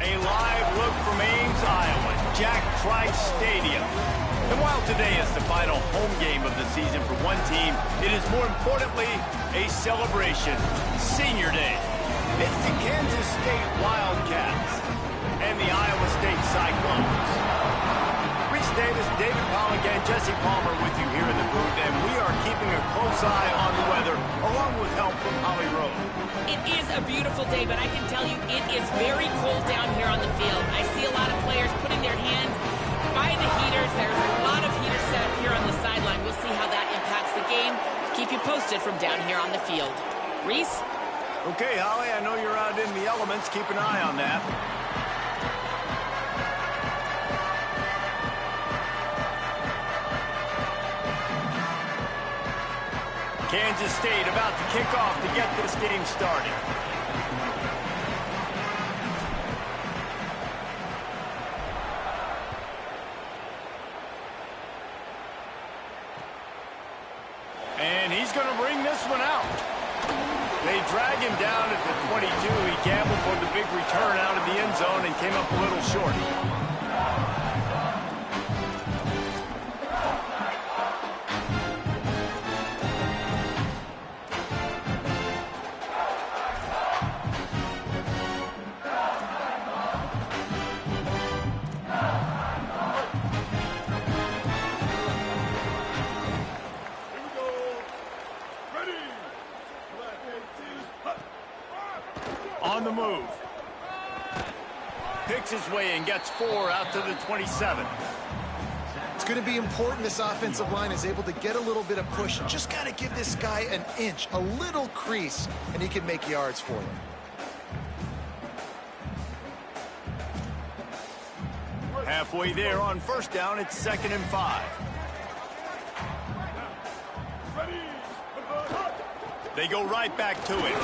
A live look from Ames, Iowa, Jack Trice Stadium. And while today is the final home game of the season for one team, it is more importantly a celebration, Senior Day. It's the Kansas State Wildcats and the Iowa State Cyclones. Reese Davis, David Powell again, Jesse Palmer with you here in the booth, and we are keeping a close eye on the weather, along with help from Holly Rowe. It is a beautiful day, but I can tell you it is very cold down here on the field. I see a lot of players putting their hands by the heaters. There's a lot of heaters set up here on the sideline. We'll see how that impacts the game. Keep you posted from down here on the field. Reese? Okay, Holly, I know you're out in the elements. Keep an eye on that. Kansas State about to kick off to get this game started. And he's going to bring this one out. They drag him down at the 22. He gambled for the big return out of the end zone and came up a little short. On the move. Picks his way and gets 4 out to the 27. It's going to be important this offensive line is able to get a little bit of push. Just got to give this guy an inch, a little crease, and he can make yards for them. Halfway there on first down, it's 2nd and 5. They go right back to it.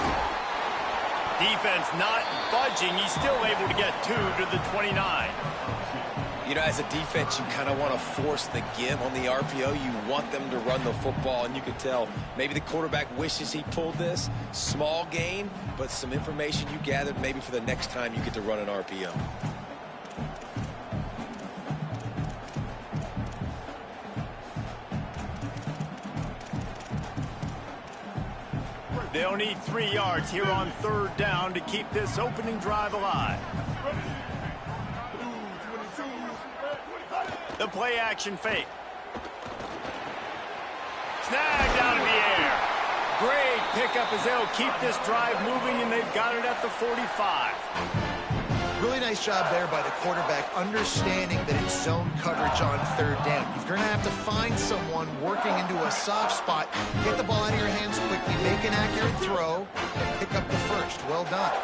Defense not budging. He's still able to get 2 to the 29. You know, as a defense, you kind of want to force the give on the RPO. You want them to run the football, and you can tell maybe the quarterback wishes he pulled this. Small gain, but some information you gathered maybe for the next time you get to run an RPO. They'll need 3 yards here on 3rd down to keep this opening drive alive. The play action fake. Snagged out of the air. Great pickup as they'll keep this drive moving, and they've got it at the 45. Really nice job there by the quarterback, understanding that it's zone coverage on 3rd down. You're going to have to find someone working into a soft spot, get the ball out of your hands quickly, make an accurate throw, and pick up the first. Well done.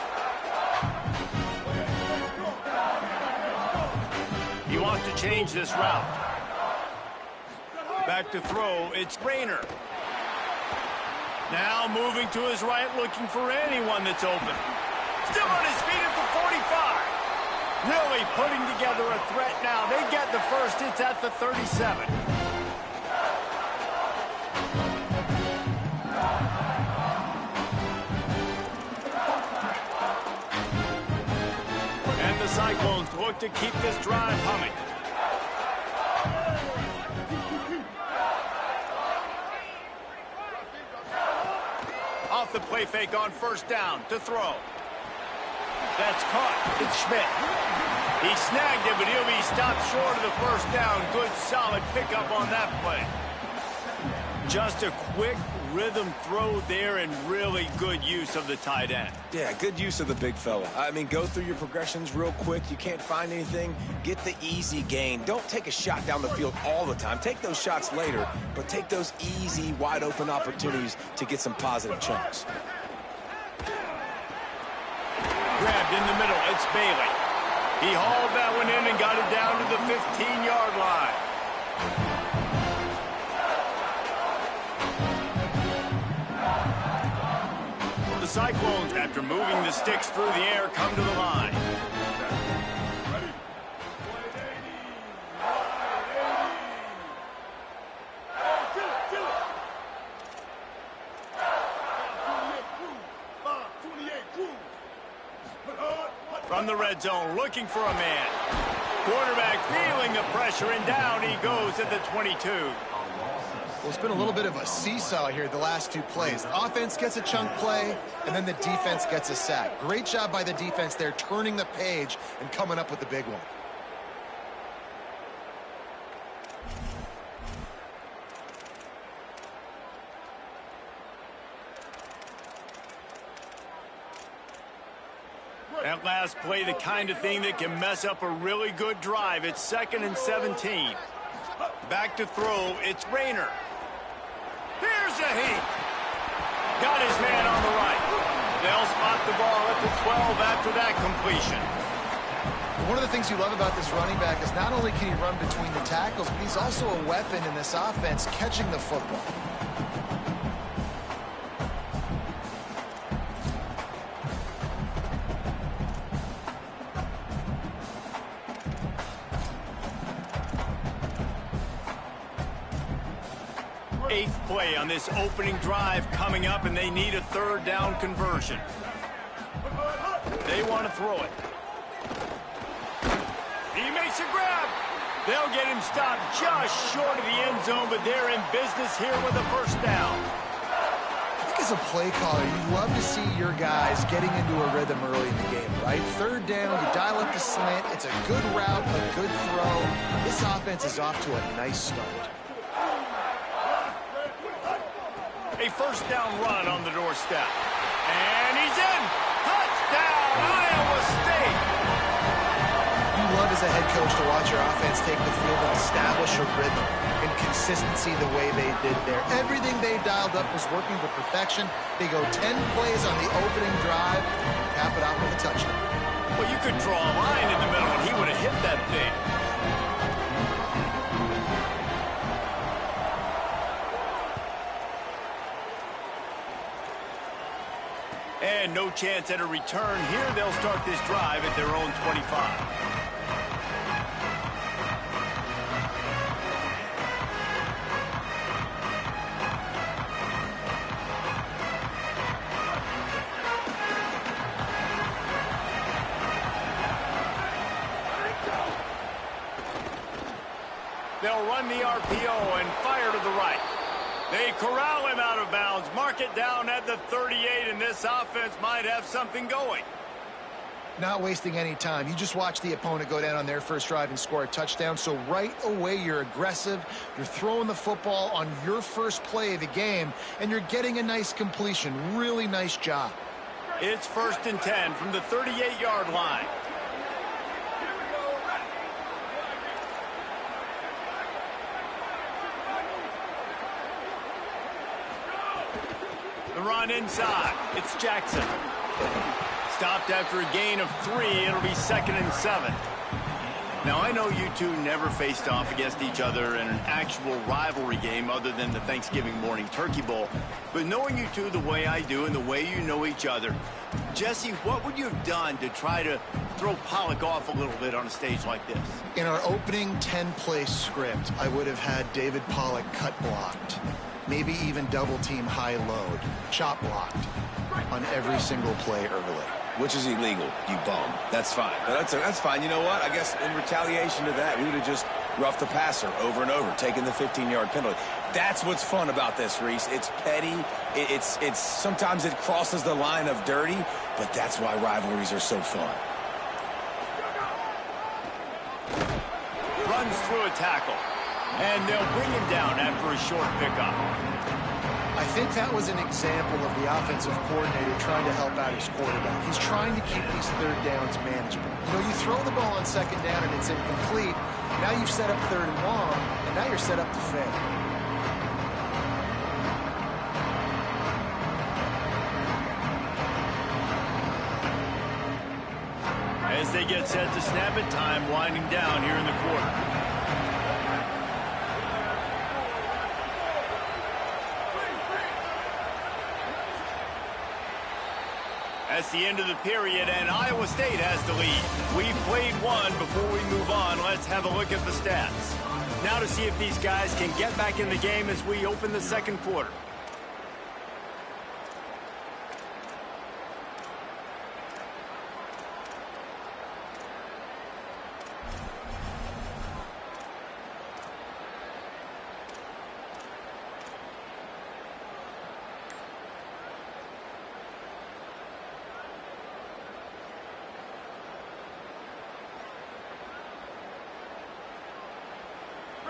He wants to change this route. Back to throw, it's Rayner. Now moving to his right, looking for anyone that's open. Still on his feet at the 45. Really putting together a threat now. They get the first. It's at the 37. And the Cyclones look to keep this drive humming. Off the play fake on 1st down to throw. That's caught. It's Schmidt. He snagged it, but he'll be stopped short of the 1st down. Good, solid pickup on that play. Just a quick rhythm throw there and really good use of the tight end. Yeah, good use of the big fella. I mean, go through your progressions real quick. You can't find anything. Get the easy gain. Don't take a shot down the field all the time. Take those shots later, but take those easy, wide-open opportunities to get some positive chunks. grabbed in the middle. It's Bailey. He hauled that one in and got it down to the 15-yard line. The Cyclones, after moving the sticks through the air, come to the line. From the red zone, looking for a man. Quarterback feeling the pressure, and down he goes at the 22. Well, it's been a little bit of a seesaw here the last two plays. The offense gets a chunk play, and then the defense gets a sack. Great job by the defense there, turning the page and coming up with the big one. That last play, the kind of thing that can mess up a really good drive. It's 2nd and 17. Back to throw, it's Rayner. Here's a heat. Got his man on the right. They'll spot the ball at the 12 after that completion. One of the things you love about this running back is not only can he run between the tackles, but he's also a weapon in this offense catching the football. Eighth play on this opening drive coming up, and they need a 3rd down conversion. They want to throw it. He makes a grab. They'll get him stopped just short of the end zone, but they're in business here with a 1st down. I think as a play caller, you love to see your guys getting into a rhythm early in the game, right? 3rd down, you dial up the slant. It's a good route, a good throw. This offense is off to a nice start. A 1st down run on the doorstep. And he's in. Touchdown, Iowa State. You love as a head coach to watch your offense take the field and establish a rhythm and consistency the way they did there. Everything they dialed up was working to perfection. They go 10 plays on the opening drive, cap it out with a touchdown. Well, you could draw a line in the middle, and he would have hit that thing. And no chance at a return here. They'll start this drive at their own 25. They'll run the RPO and fire to the right. They corral him out of bounds, mark it down at the 38, and this offense might have something going. Not wasting any time. You just watch the opponent go down on their first drive and score a touchdown. So right away, you're aggressive. You're throwing the football on your first play of the game, and you're getting a nice completion. Really nice job. It's 1st and 10 from the 38-yard line. The run inside. It's Jackson. Stopped after a gain of 3. It'll be 2nd and 7. Now, I know you two never faced off against each other in an actual rivalry game other than the Thanksgiving morning Turkey Bowl. But knowing you two the way I do and the way you know each other, Jesse, what would you have done to try to throw Pollock off a little bit on a stage like this? In our opening 10-play script, I would have had David Pollock cut blocked. Maybe even double-team high-load, chop blocked on every single play early. Which is illegal, you bum. That's fine. That's fine. You know what? I guess in retaliation to that, we would have just roughed the passer over and over, taking the 15-yard penalty. That's what's fun about this, Reese. It's petty. It's sometimes it crosses the line of dirty, but that's why rivalries are so fun. Runs through a tackle, and they'll bring him down after a short pickup. I think that was an example of the offensive coordinator trying to help out his quarterback. He's trying to keep these 3rd downs manageable. You know, you throw the ball on 2nd down and it's incomplete. Now you've set up 3rd and long, and now you're set up to fail. get set to snap it. Time winding down here in the quarter. That's the end of the period, and Iowa State has the lead. We've played one. Before we move on, let's have a look at the stats. Now to see if these guys can get back in the game as we open the second quarter.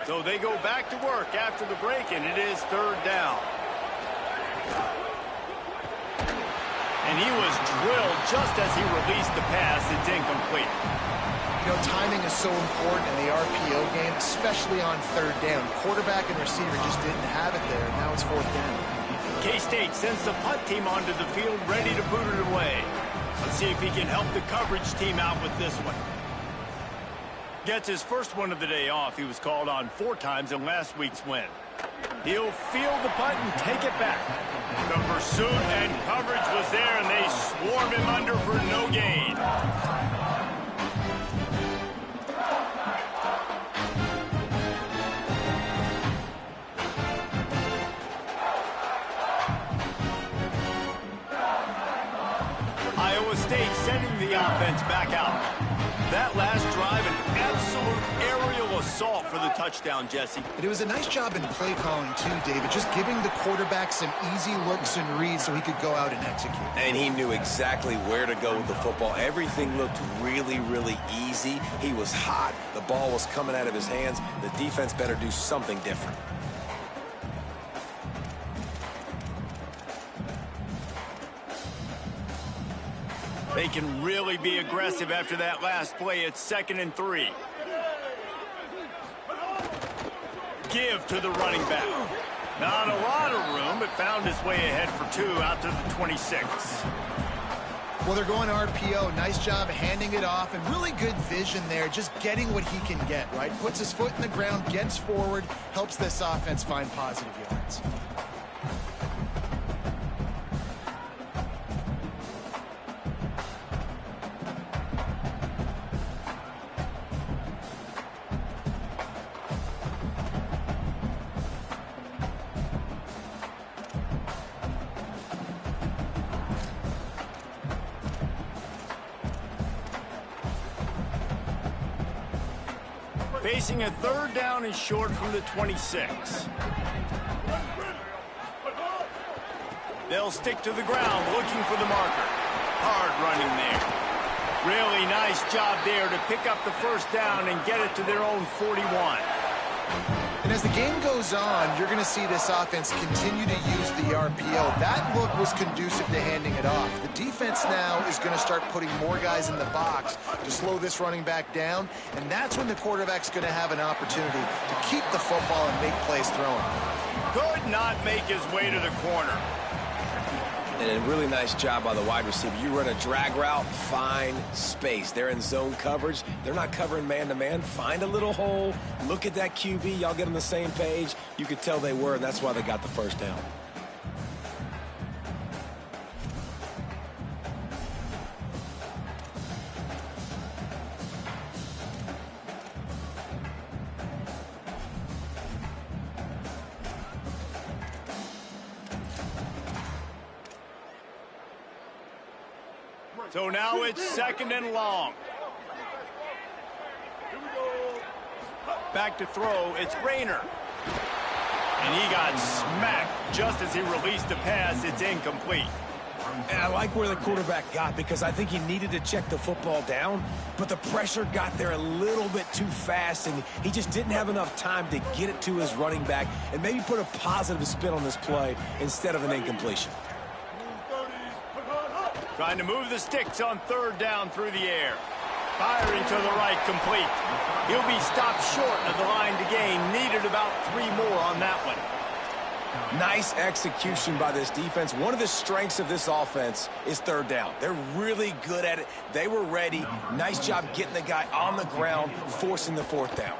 So they go back to work after the break, and it is third down. And he was drilled just as he released the pass. It's incomplete. You know, timing is so important in the RPO game, especially on third down. Quarterback and receiver just didn't have it there. Now it's fourth down. K-State sends the punt team onto the field, ready to boot it away. Let's see if he can help the coverage team out with this one. Gets his first one of the day off. He was called on 4 times in last week's win. He'll field the punt and take it back. The pursuit and coverage was there, and they swarm him under for no gain. Iowa State sending the offense back out. That last drive, an absolute aerial assault for the touchdown, Jesse. But it was a nice job in play calling, too, David, just giving the quarterback some easy looks and reads so he could go out and execute. And he knew exactly where to go with the football. Everything looked really, really easy. He was hot. The ball was coming out of his hands. The defense better do something different. They can really be aggressive after that last play. It's 2nd and 3. Give to the running back. Not a lot of room, but found his way ahead for 2 out to the 26. Well, they're going RPO. Nice job handing it off, and really good vision there, just getting what he can get, right? Puts his foot in the ground, gets forward, helps this offense find positive yards. Facing a 3rd down and short from the 26. They'll stick to the ground looking for the marker. Hard running there. Really nice job there to pick up the first down and get it to their own 41. And as the game goes on, you're going to see this offense continue to use the RPO. That look was conducive to handing it off. The defense now is going to start putting more guys in the box to slow this running back down, and that's when the quarterback's going to have an opportunity to keep the football and make plays throwing. Could not make his way to the corner. And a really nice job by the wide receiver. You run a drag route, find space. They're in zone coverage. They're not covering man-to-man. Find a little hole. Look at that QB. Y'all get on the same page. You could tell they were, and that's why they got the first down. So now it's 2nd and long. Back to throw, it's Rayner. And he got smacked just as he released the pass. It's incomplete. And I like where the quarterback got, because I think he needed to check the football down, but the pressure got there a little bit too fast, and he just didn't have enough time to get it to his running back and maybe put a positive spin on this play instead of an incompletion. Trying to move the sticks on 3rd down through the air. Firing to the right, complete. He'll be stopped short of the line to gain. Needed about 3 more on that one. Nice execution by this defense. One of the strengths of this offense is third down. They're really good at it. They were ready. Nice job getting the guy on the ground, forcing the fourth down.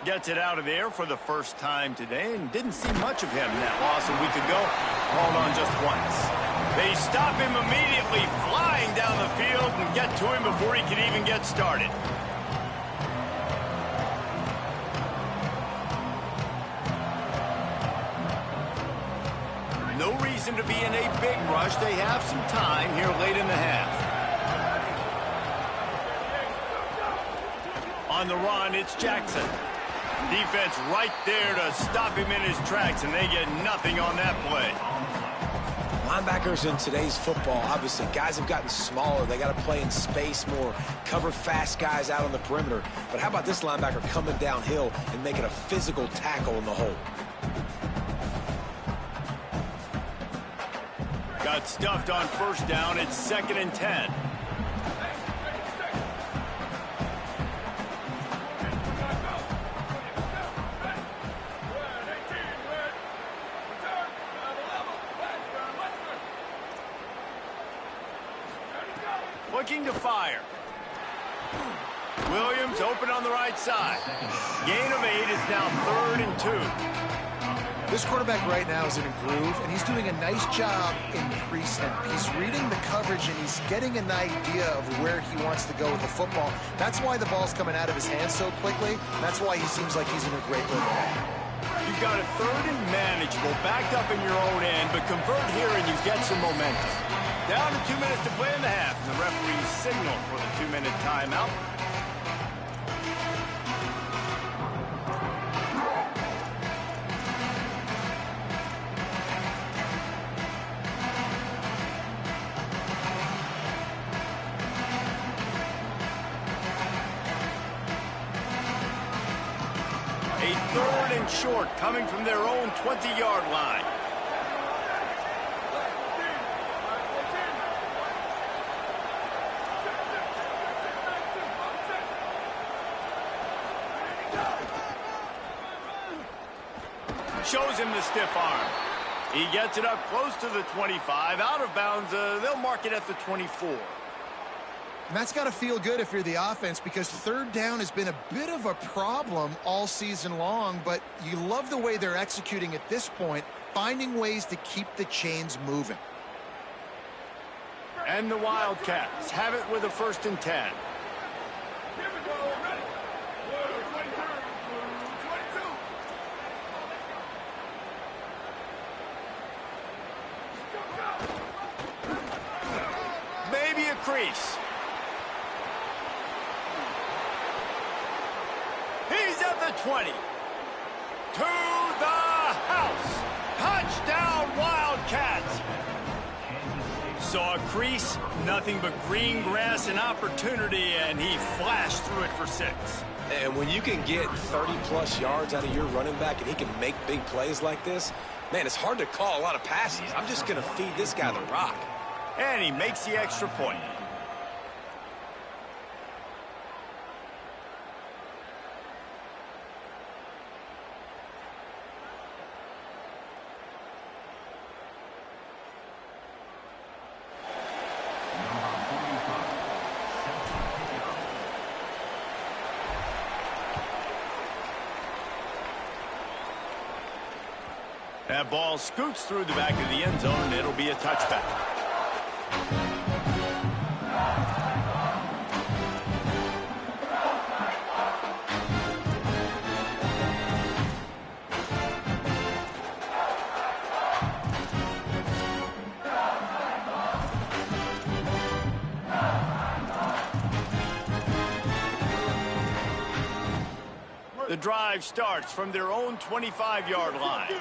Gets it out of there for the first time today, and didn't see much of him in that loss a week ago. Called on just once. They stop him immediately, flying down the field, and get to him before he can even get started. No reason to be in a big rush. They have some time here late in the half. On the run, it's Jackson. Defense right there to stop him in his tracks, and they get nothing on that play. Linebackers in today's football, obviously, guys have gotten smaller. They got to play in space more, cover fast guys out on the perimeter. But how about this linebacker coming downhill and making a physical tackle in the hole? Got stuffed on first down. It's 2nd and 10. Looking to fire. Williams open on the right side. Gain of 8 is now 3rd and 2. This quarterback right now is in a groove, and he's doing a nice job in pre-snap. He's reading the coverage, and he's getting an idea of where he wants to go with the football. That's why the ball's coming out of his hands so quickly. That's why he seems like he's in a great rhythm. You've got a 3rd and manageable, backed up in your own end, but convert here and you get some momentum. Down to 2 minutes to play in the half, and the referee's signal for the 2-minute timeout. A 3rd and short coming from their own 20-yard line. Shows him the stiff arm. He gets it up close to the 25. Out of bounds, they'll mark it at the 24. And that's got to feel good if you're the offense, because third down has been a bit of a problem all season long, but you love the way they're executing at this point, finding ways to keep the chains moving. And the Wildcats have it with a 1st and 10. Maybe a crease. He's at the 20. To the house. Touchdown, Wildcats. Saw a crease, nothing but green grass and opportunity, and he flashed through it for 6. And when you can get 30-plus yards out of your running back and he can make big plays like this, man, it's hard to call a lot of passes. I'm just going to feed this guy the rock. And he makes the extra point. That ball scoots through the back of the end zone, and it'll be a touchback. The drive starts from their own 25-yard line.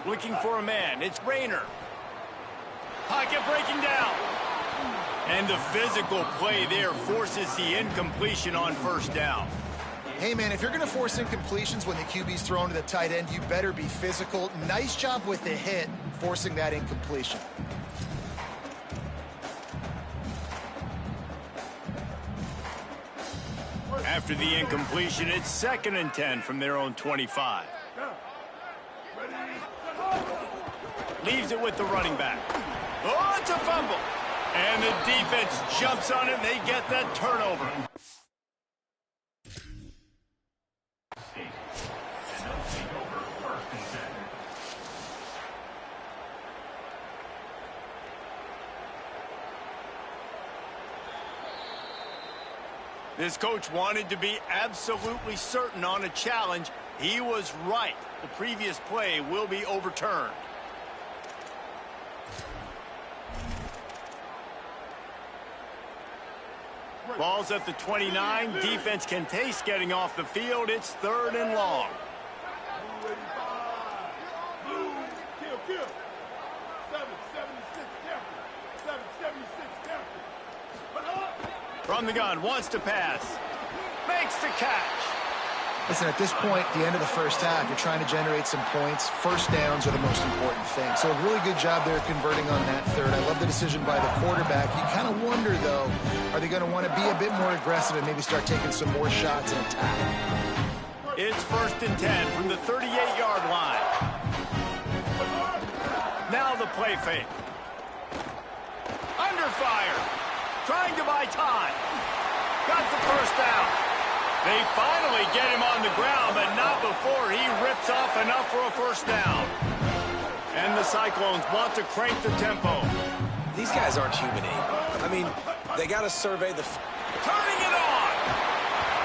Looking for a man. It's Rayner. Pocket breaking down. And the physical play there forces the incompletion on first down. Hey, man, if you're going to force incompletions when the QB's thrown to the tight end, you better be physical. Nice job with the hit, forcing that incompletion. After the incompletion, it's 2nd and 10 from their own 25. Leaves it with the running back. Oh, it's a fumble. And the defense jumps on it, and they get that turnover. This coach wanted to be absolutely certain on a challenge. He was right. The previous play will be overturned. Ball's at the 29. Defense can taste getting off the field. It's 3rd and long. From the gun, wants to pass. Makes the catch. Listen, at this point, the end of the first half, you're trying to generate some points. First downs are the most important thing. So a really good job there converting on that third. I love the decision by the quarterback. You kind of wonder, though, are they going to want to be a bit more aggressive and maybe start taking some more shots and attack? It's 1st and 10 from the 38-yard line. Now the play fake. Under fire. Trying to buy time. Got the first down. They finally get him on the ground, but not before he rips off enough for a first down. And the Cyclones want to crank the tempo. These guys aren't human, Abe. I mean, they got to survey the... Turning it on.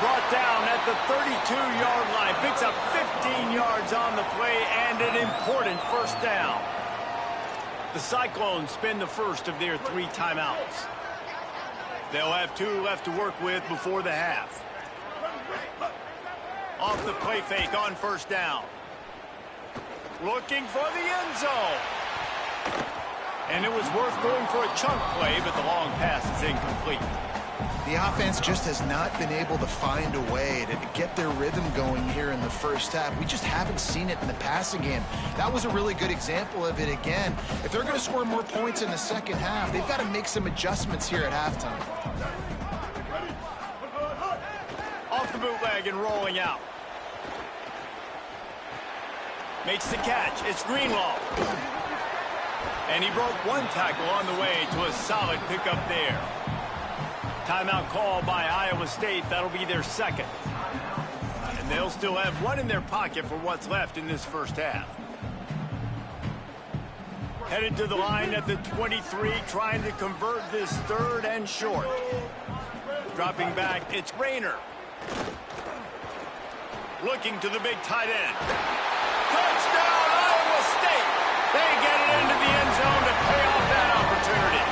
Brought down at the 32-yard line. Picks up 15 yards on the play and an important first down. The Cyclones spend the first of their 3 timeouts. They'll have 2 left to work with before the half. Off the play fake on first down. Looking for the end zone. And it was worth going for a chunk play, but the long pass is incomplete. The offense just has not been able to find a way to get their rhythm going here in the first half. We just haven't seen it in the passing game. That was a really good example of it again. If they're going to score more points in the second half, they've got to make some adjustments here at halftime. Off the bootleg and rolling out. Makes the catch. It's Greenlaw. And he broke 1 tackle on the way to a solid pickup there. Timeout call by Iowa State. That'll be their 2nd. And they'll still have 1 in their pocket for what's left in this first half. Headed to the line at the 23, trying to convert this 3rd and short. Dropping back, it's Rayner. Looking to the big tight end. Touchdown, Iowa State! They get it into the end zone to pay off that opportunity.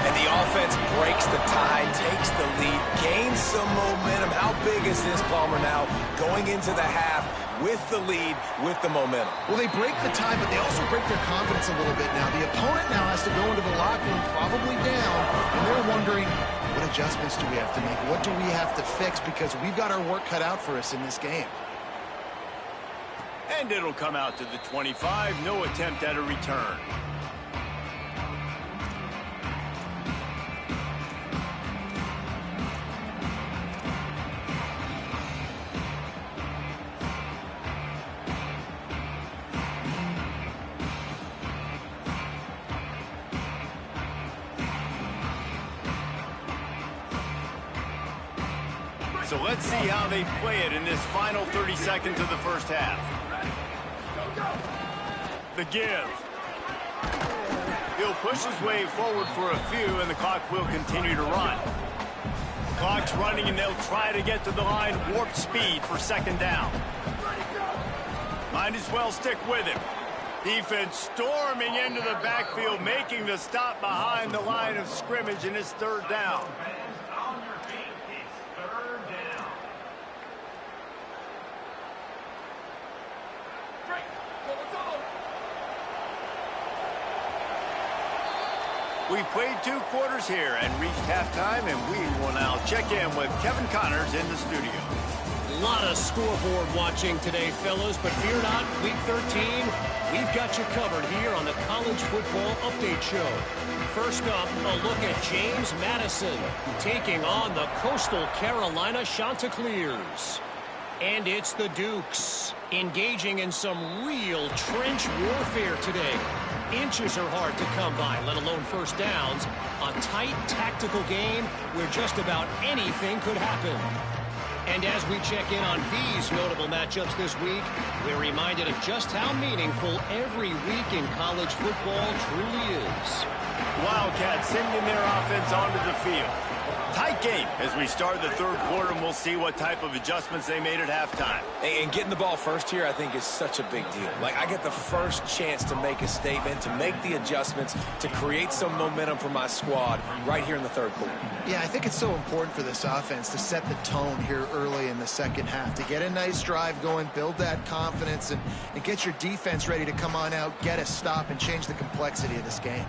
And the offense breaks the tie, takes the lead, gains some momentum. How big is this, Palmer, now going into the half with the lead, with the momentum? Well, they break the tie, but they also break their confidence a little bit now. The opponent now has to go into the locker room probably down, and they're wondering, what adjustments do we have to make? What do we have to fix? Because we've got our work cut out for us in this game. And it'll come out to the 25. No attempt at a return. So let's see how they play it in this final 30 seconds of the first half. The give. He'll push his way forward for a few, and the clock will continue to run. Clock's running, and they'll try to get to the line warp speed for 2nd down. Might as well stick with him. Defense storming into the backfield, making the stop behind the line of scrimmage, and it's 3rd down. We've played 2 quarters here and reached halftime, and we will now check in with Kevin Connors in the studio. A lot of scoreboard watching today, fellas, but fear not, Week 13, We've got you covered here on the College Football Update Show. First up, a look at James Madison taking on the Coastal Carolina Chanticleers. And it's the Dukes engaging in some real trench warfare today. Inches are hard to come by, let alone first downs. A tight tactical game where just about anything could happen. And as we check in on these notable matchups this week, we're reminded of just how meaningful every week in college football truly is. Wildcats sending their offense onto the field. Tight game as we start the third quarter, and we'll see what type of adjustments they made at halftime. And getting the ball first here, I think, is such a big deal. Like, I get the first chance to make a statement, to make the adjustments, to create some momentum for my squad right here in the third quarter. Yeah, I think it's so important for this offense to set the tone here early in the second half, to get a nice drive going, build that confidence, and get your defense ready to come on out, get a stop, and change the complexity of this game.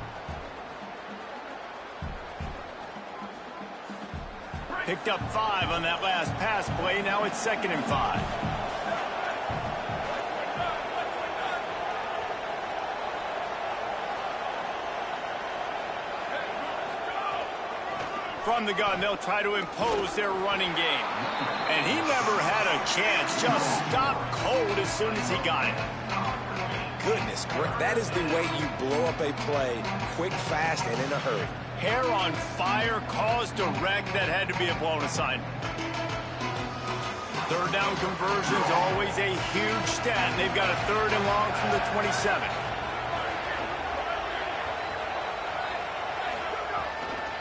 Picked up 5 on that last pass play. Now it's 2nd and 5. From the gun, they'll try to impose their running game. And he never had a chance. Just stopped cold as soon as he got it. Goodness, that is the way you blow up a play, quick, fast, and in a hurry. Hair on fire, cause direct. That had to be a blown assignment. Third down conversion's always a huge stat. They've got a 3rd and long from the 27.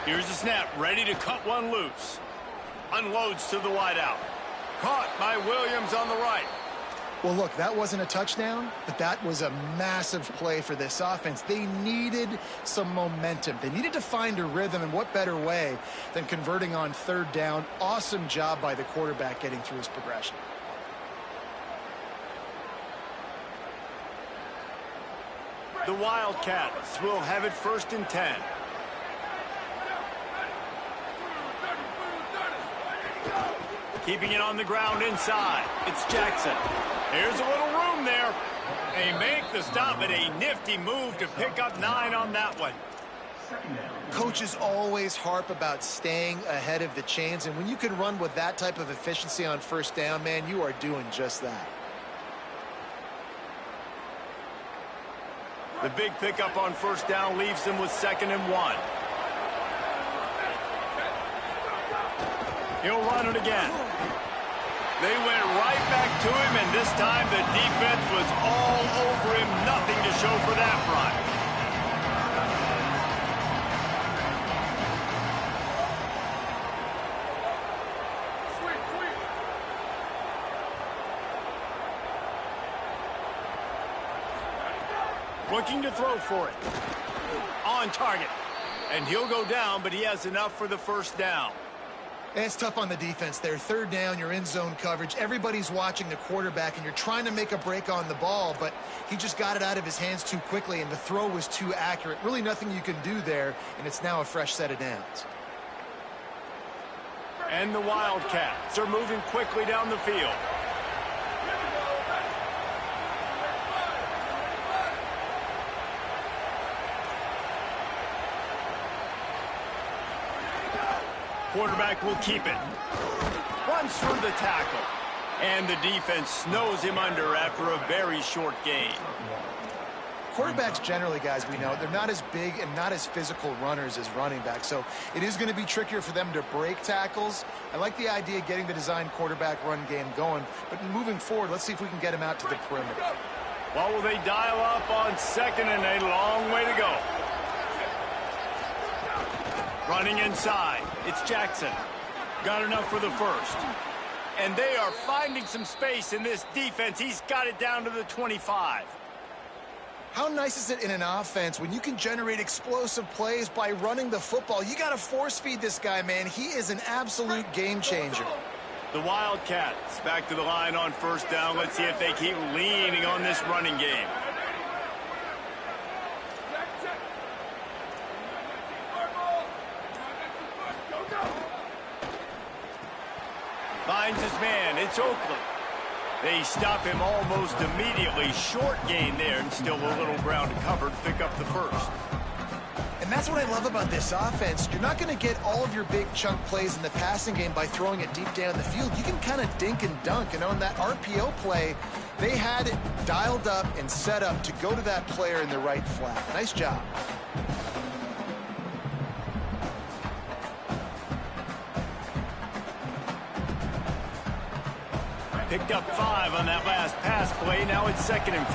Here's the snap, ready to cut one loose. Unloads to the wideout. Caught by Williams on the right. Well, look, that wasn't a touchdown, but that was a massive play for this offense. They needed some momentum. They needed to find a rhythm, and what better way than converting on 3rd down. Awesome job by the quarterback getting through his progression. The Wildcats will have it 1st and 10. Keeping it on the ground inside. It's Jackson. There's a little room there. They make the stop, but a nifty move to pick up 9 on that one. Coaches always harp about staying ahead of the chains, and when you can run with that type of efficiency on 1st down, man, you are doing just that. The big pickup on 1st down leaves them with 2nd and 1. He'll run it again. They went right back to him, and this time the defense was all over him. Nothing to show for that run. Looking to throw for it. On target. And he'll go down, but he has enough for the 1st down. And it's tough on the defense there. 3rd down, you're in zone coverage. Everybody's watching the quarterback, and you're trying to make a break on the ball, but he just got it out of his hands too quickly, and the throw was too accurate. Really nothing you can do there, and it's now a fresh set of downs. And the Wildcats are moving quickly down the field. Quarterback will keep it. Runs through the tackle. And the defense snows him under after a very short gain. Quarterbacks generally, guys, we know, they're not as big and not as physical runners as running backs, so it is going to be trickier for them to break tackles. I like the idea of getting the design quarterback run game going, but moving forward, let's see if we can get him out to the perimeter. Well, will they dial up on 2nd and a long way to go? Running inside, it's Jackson. Got enough for the 1st. And they are finding some space in this defense. He's got it down to the 25. How nice is it in an offense when you can generate explosive plays by running the football? You got to force feed this guy, man. He is an absolute game changer. The Wildcats back to the line on 1st down. Let's see if they keep leaning on this running game. Finds his man. It's Oakley. They stop him almost immediately. Short gain there, and still a little ground to cover to pick up the first. And that's what I love about this offense. You're not going to get all of your big chunk plays in the passing game by throwing it deep down the field. You can kind of dink and dunk. And on that RPO play, they had it dialed up and set up to go to that player in the right flat. Nice job. Picked up 5 on that last pass play. Now it's 2nd and 5.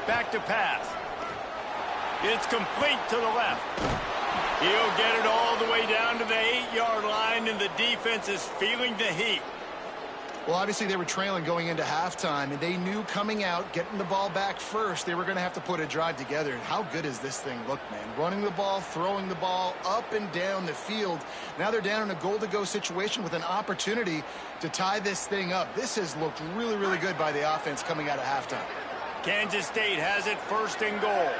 Back to pass. It's complete to the left. He'll get it all the way down to the 8-yard line, and the defense is feeling the heat. Well, obviously they were trailing going into halftime, and they knew coming out, getting the ball back first, they were going to have to put a drive together. How good does this thing look, man? Running the ball, throwing the ball up and down the field. Now they're down in a goal-to-go situation with an opportunity to tie this thing up. This has looked really, really good by the offense coming out of halftime. Kansas State has it 1st and goal.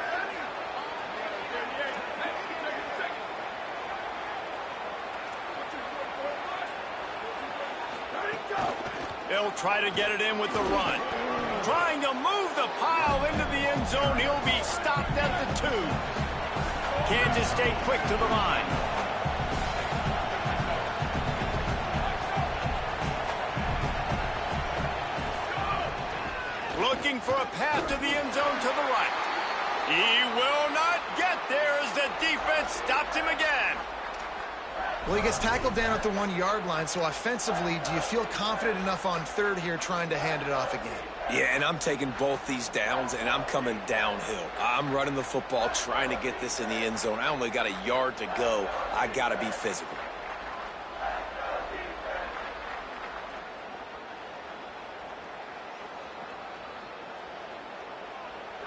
They'll try to get it in with the run. Trying to move the pile into the end zone. He'll be stopped at the 2. Kansas State quick to the line. Looking for a path to the end zone to the right. He will not get there as the defense stops him again. Well, he gets tackled down at the 1-yard line, so offensively, do you feel confident enough on 3rd here trying to hand it off again? Yeah, and I'm taking both these downs, and I'm coming downhill. I'm running the football, trying to get this in the end zone. I only got a yard to go. I got to be physical.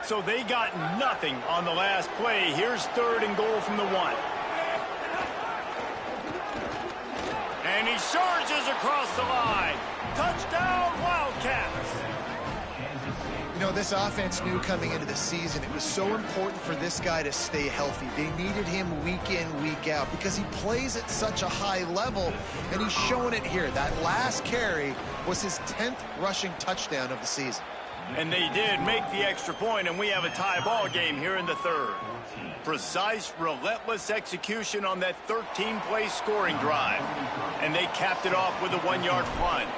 So they got nothing on the last play. Here's 3rd and goal from the 1. And he surges across the line. Touchdown, Wildcats. You know, this offense knew coming into the season it was so important for this guy to stay healthy. They needed him week in, week out because he plays at such a high level, and he's showing it here. That last carry was his 10th rushing touchdown of the season. And they did make the extra point, and we have a tie ball game here in the 3rd. Precise, relentless execution on that 13-play scoring drive. And they capped it off with a 1-yard plunge.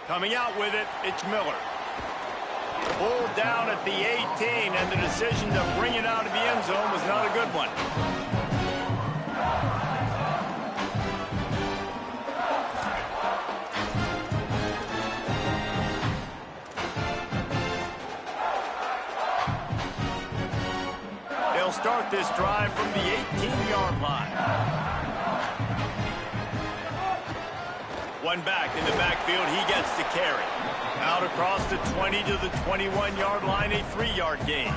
Coming out with it, it's Miller. Pulled down at the 18, and the decision to bring it out of the end zone was not a good one. They'll start this drive from the 18-yard line. One back in the backfield, he gets the carry. Out across the 20 to the 21-yard line, a 3-yard gain.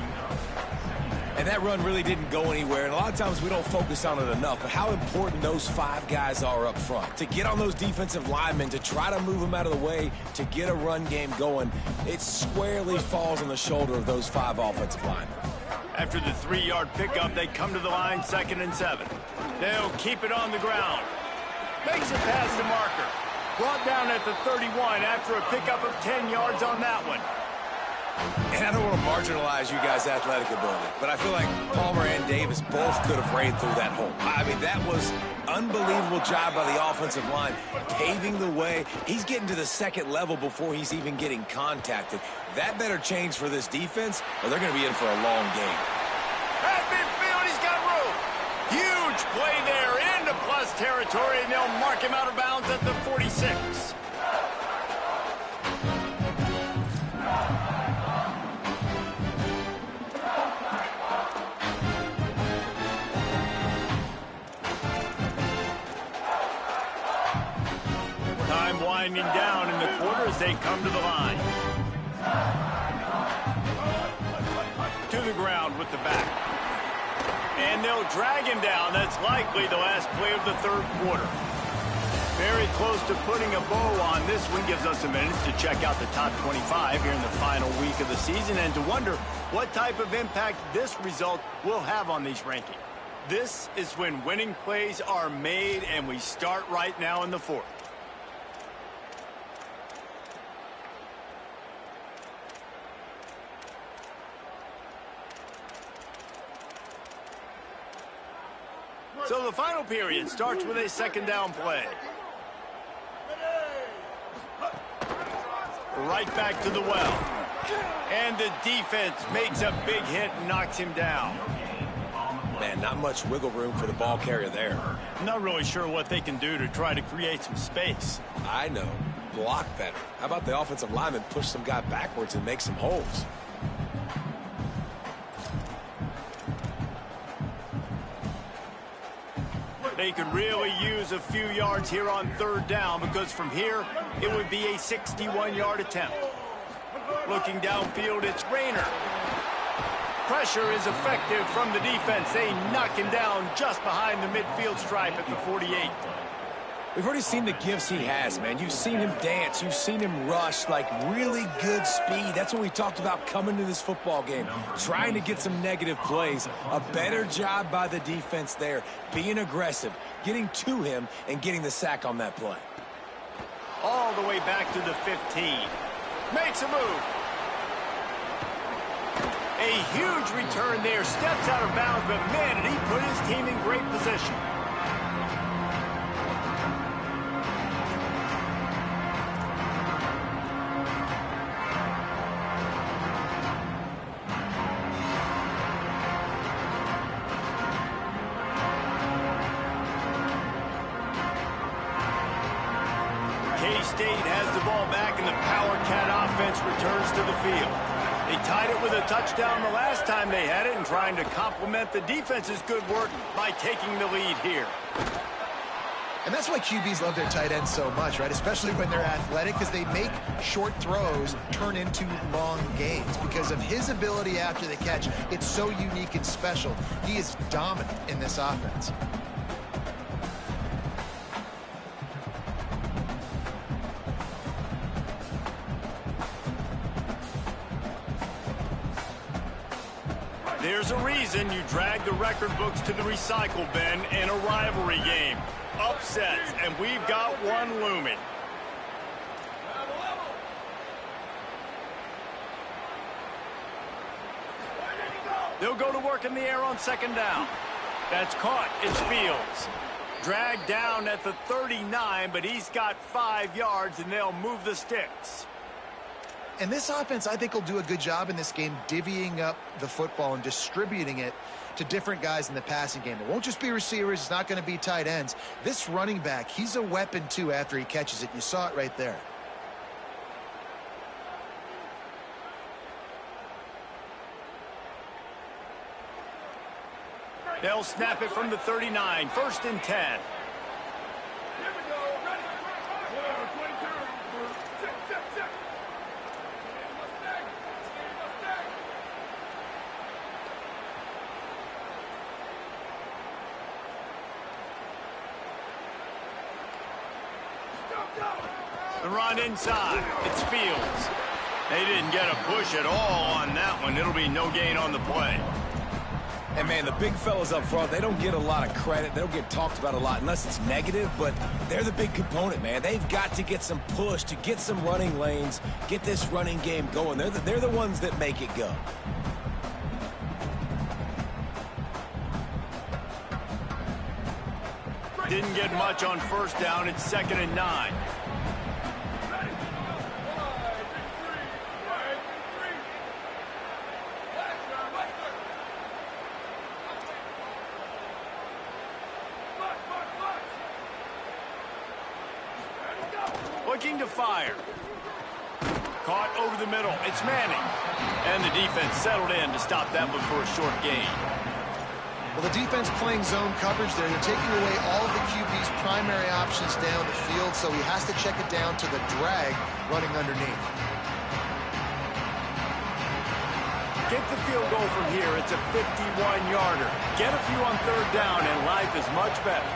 And that run really didn't go anywhere, and a lot of times we don't focus on it enough, but how important those 5 guys are up front. To get on those defensive linemen, to try to move them out of the way, to get a run game going, it squarely falls on the shoulder of those 5 offensive linemen. After the 3-yard pickup, they come to the line, 2nd and 7. They'll keep it on the ground. Makes it past the marker. Brought down at the 31 after a pickup of 10 yards on that one. And I don't want to marginalize you guys' athletic ability, but I feel like Palmer and Davis both could have ran through that hole. I mean, that was unbelievable job by the offensive line, paving the way. He's getting to the 2nd level before he's even getting contacted. That better change for this defense, or they're going to be in for a long game. At midfield, he's got room. Huge play there into plus territory, and they'll mark him out of bounds at the 46. Time winding down in the quarter as they come to the line. To the ground with the back. And they'll drag him down. That's likely the last play of the 3rd quarter. Very close to putting a bow on this one. Gives us a minute to check out the top 25 here in the final week of the season and to wonder what type of impact this result will have on these rankings. This is when winning plays are made, and we start right now in the fourth. So the final period starts with a second down play. Right back to the well. And the defense makes a big hit and knocks him down. Man, not much wiggle room for the ball carrier there. I'm not really sure what they can do to try to create some space. I know. Block better. How about the offensive lineman push some guy backwards and make some holes? They could really use a few yards here on third down because from here, it would be a 61-yard attempt. Looking downfield, it's Rayner. Pressure is effective from the defense. They knock him down just behind the midfield stripe at the 48. We've already seen the gifts he has, man. You've seen him dance. You've seen him rush, like really good speed. That's what we talked about coming to this football game. Trying to get some negative plays. A better job by the defense there. Being aggressive, getting to him, and getting the sack on that play. All the way back to the 15. Makes a move. A huge return there. Steps out of bounds, but man, did he put his team in great position. KState has the ball back, and the Power Cat offense returns to the field. They tied it with a touchdown the last time they had it and trying to complement the defense's good work by taking the lead here. And that's why QBs love their tight ends so much, right? Especially when they're athletic, because they make short throws turn into long gains. Because of his ability after the catch, it's so unique and special. He is dominant in this offense. There's a reason you drag the record books to the recycle bin in a rivalry game. Upsets, and we've got one looming. They'll go to work in the air on second down. That's caught. It's Fields. Dragged down at the 39, but he's got 5 yards, and they'll move the sticks. And this offense, I think, will do a good job in this game divvying up the football and distributing it to different guys in the passing game. It won't just be receivers. It's not going to be tight ends. This running back, he's a weapon, too, after he catches it. You saw it right there. They'll snap it from the 39. 1st and 10. The run inside. It's Fields. They didn't get a push at all on that one. It'll be no gain on the play. And, man, the big fellas up front, they don't get a lot of credit. They don't get talked about a lot unless it's negative, but they're the big component, man. They've got to get some push to get some running lanes, get this running game going. They're the ones that make it go. Didn't get much on 1st down. It's 2nd and 9. Looking to fire. Caught over the middle. It's Manning. And the defense settled in to stop that one for a short gain. Well, the defense playing zone coverage there. They're taking away all of the QB's primary options down the field, so he has to check it down to the drag running underneath. Get the field goal from here. It's a 51-yarder. Get a few on 3rd down, and life is much better.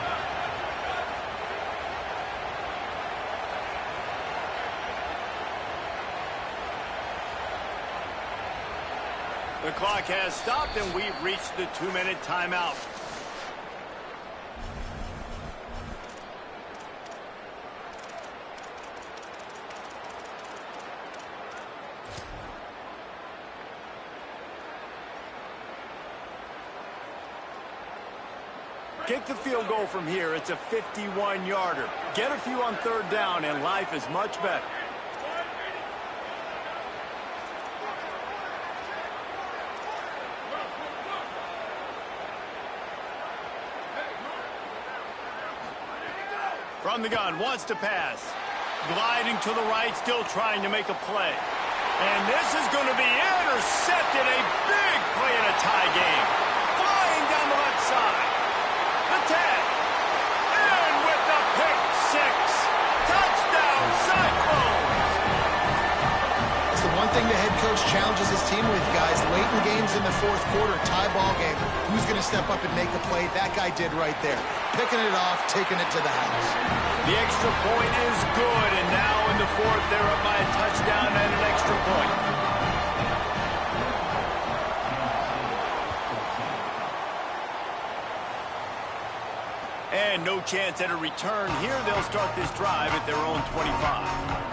The clock has stopped, and we've reached the 2-minute timeout. Kick the field goal from here. It's a 51-yarder. Get a few on third down, and life is much better. From the gun, wants to pass. Gliding to the right, still trying to make a play. And this is going to be intercepted. A big play in a tie game. Flying down the left side. The 10. And with the pick 6. Touchdown, Cyclones. It's the one thing the head coach challenges his team with, guys. Late in games in the fourth quarter, tie ball game. Who's going to step up and make a play? That guy did right there. Picking it off, taking it to the house. The extra point is good, and now in the fourth, they're up by a touchdown and an extra point. And no chance at a return here. They'll start this drive at their own 25.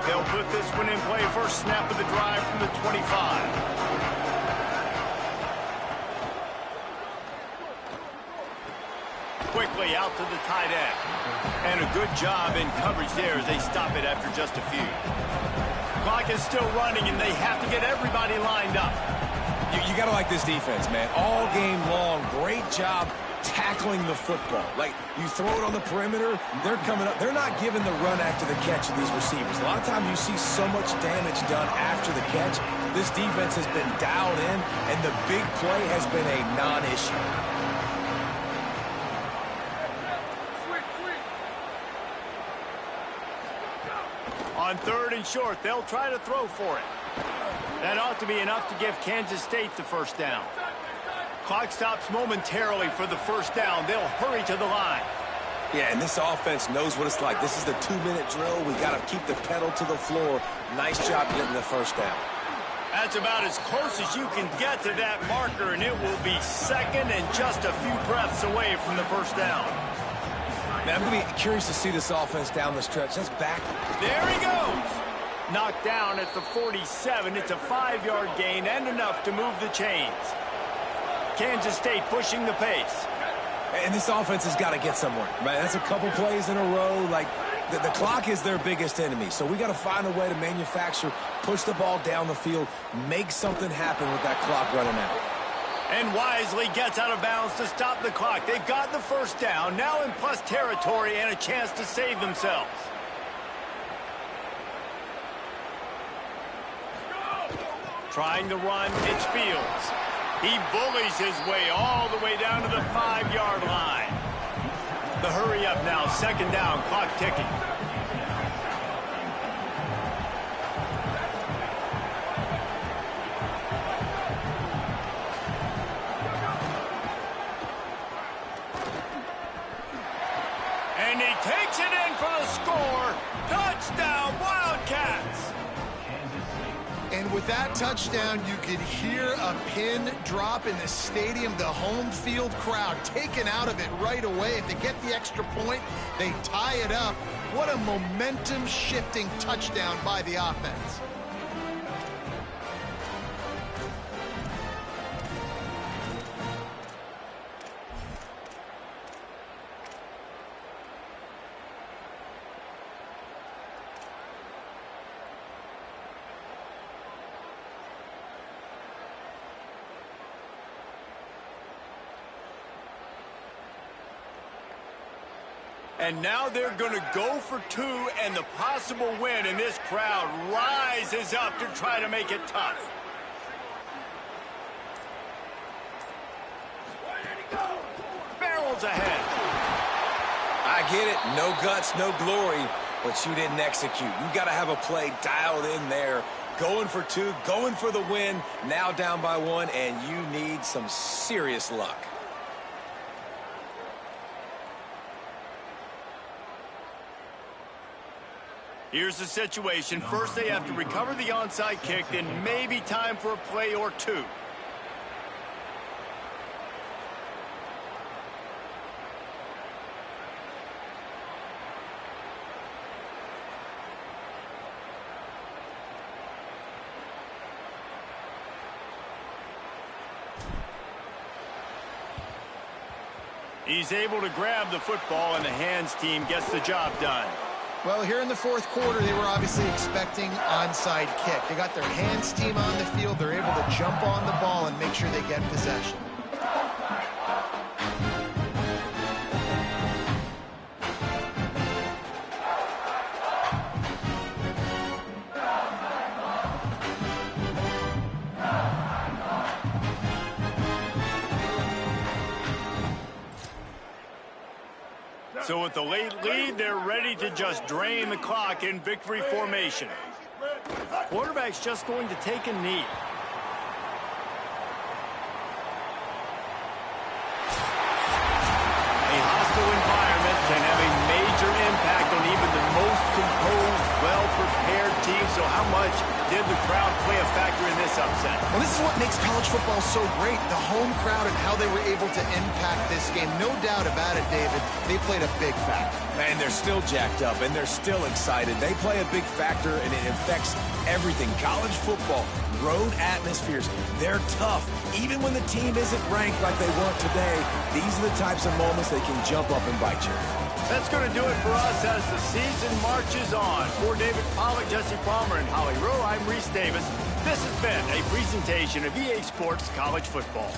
They'll put this one in play. First snap of the drive from the 25. Quickly out to the tight end. And a good job in coverage there as they stop it after just a few. Clock is still running, and they have to get everybody lined up. You got to like this defense, man. All game long, great job tackling the football. Like, you throw it on the perimeter, they're coming up. They're not giving the run after the catch of these receivers. A lot of times you see so much damage done after the catch. This defense has been dialed in, and the big play has been a non-issue. On third and short, they'll try to throw for it. That ought to be enough to give Kansas State the first down. Clock stops momentarily for the first down. They'll hurry to the line. Yeah, and this offense knows what it's like. This is the 2-minute drill. We got to keep the pedal to the floor. Nice job getting the first down. That's about as close as you can get to that marker, and it will be second and just a few breaths away from the first down. Man, I'm going to be curious to see this offense down the stretch. That's back. There he goes. Knocked down at the 47. It's a 5-yard gain and enough to move the chains. Kansas State pushing the pace. And this offense has got to get somewhere, right? That's a couple plays in a row. Like, the clock is their biggest enemy. So we got to find a way to manufacture, push the ball down the field, make something happen with that clock running out. And wisely gets out of bounds to stop the clock. They've got the first down, now in plus territory and a chance to save themselves. Trying to run, it's Fields. He bullies his way all the way down to the 5-yard line. The hurry up now, second down, clock ticking. And he takes it in for the score. Touchdown, Wildcats. And with that touchdown, you could hear a pin drop in the stadium. The home field crowd taken out of it right away. If they get the extra point, they tie it up. What a momentum-shifting touchdown by the offense. And now they're going to go for two and the possible win, and this crowd rises up to try to make it tough. Barrels ahead. I get it. No guts, no glory. but you didn't execute. You got to have a play dialed in there. Going for 2, going for the win, now down by 1, and you need some serious luck. Here's the situation. First, they have to recover the onside kick, then maybe time for a play or 2. He's able to grab the football, and the hands team gets the job done. Well, here in the fourth quarter, they were obviously expecting onside kick. They got their hands team on the field. They're able to jump on the ball and make sure they get possession. So with the late lead, they're ready to just drain the clock in victory formation. Quarterback's just going to take a knee. A hostile environment can have a major impact on even the most composed, well-prepared team. So how much did the crowd play a factor in this upset? Well, this is what makes college football so great, the home crowd and how they were able to impact this game. No doubt about it, David. They played a big factor. And they're still jacked up, and they're still excited. They play a big factor, and it affects everything. College football, road atmospheres, they're tough. Even when the team isn't ranked like they weren't today, these are the types of moments they can jump up and bite you. That's going to do it for us as the season marches on. For David Pollack, Jesse Palmer, and Holly Rowe, I'm Reese Davis. This has been a presentation of EA Sports College Football.